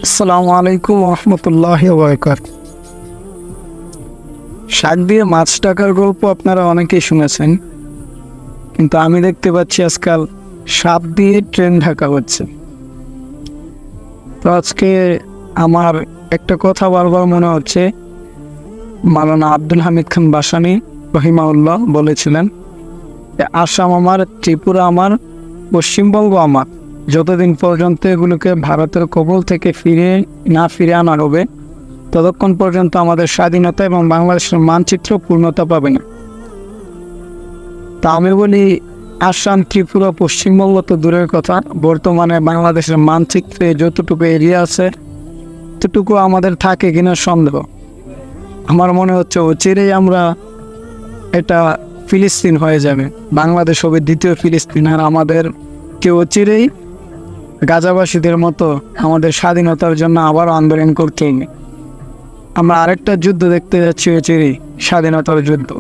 আসসালামু আলাইকুম রহমতুল্লাহি ওয়া বারাকাতুহু। শাক দিয়ে মাছ টাকার গল্প আপনারা অনেকেই শুনেছেন, কিন্তু আমি দেখতে পাচ্ছি আজকাল সাপ দিয়ে ট্রেন ঢাকা হচ্ছে। তো আজকে আমার একটা কথা বারবার মনে হচ্ছে, মাওলানা আব্দুল হামিদ খান ভাসানী রহিমাহুল্লাহ বলেছিলেন যে আসাম আমার, ত্রিপুরা আমার, পশ্চিমবঙ্গ আমার, যতদিন পর্যন্ত এগুলোকে ভারতের কবল থেকে ফিরে আনা হবে ততক্ষণ পর্যন্ত আমাদের স্বাধীনতা এবং বাংলাদেশের মানচিত্র পূর্ণতা পাবে না। তা আমি বলি, আসাম, ত্রিপুরা, পশ্চিমবঙ্গ তো দূরের কথা, বর্তমানে বাংলাদেশের মানচিত্রে যতটুকু এরিয়া আছে ততটুকু আমাদের থাকে কিনা সন্দেহ। আমার মনে হচ্ছে অচিরেই আমরা এটা ফিলিস্তিন হয়ে যাবে, বাংলাদেশ হবে দ্বিতীয় ফিলিস্তিন, আর আমাদের কেউ অচিরেই গাজাবাসীদের মতো আমাদের স্বাধীনতার জন্য আবার আন্দোলন করতে হবে। আমরা আরেকটা যুদ্ধ দেখতে যাচ্ছি অচিরেই, স্বাধীনতার যুদ্ধ।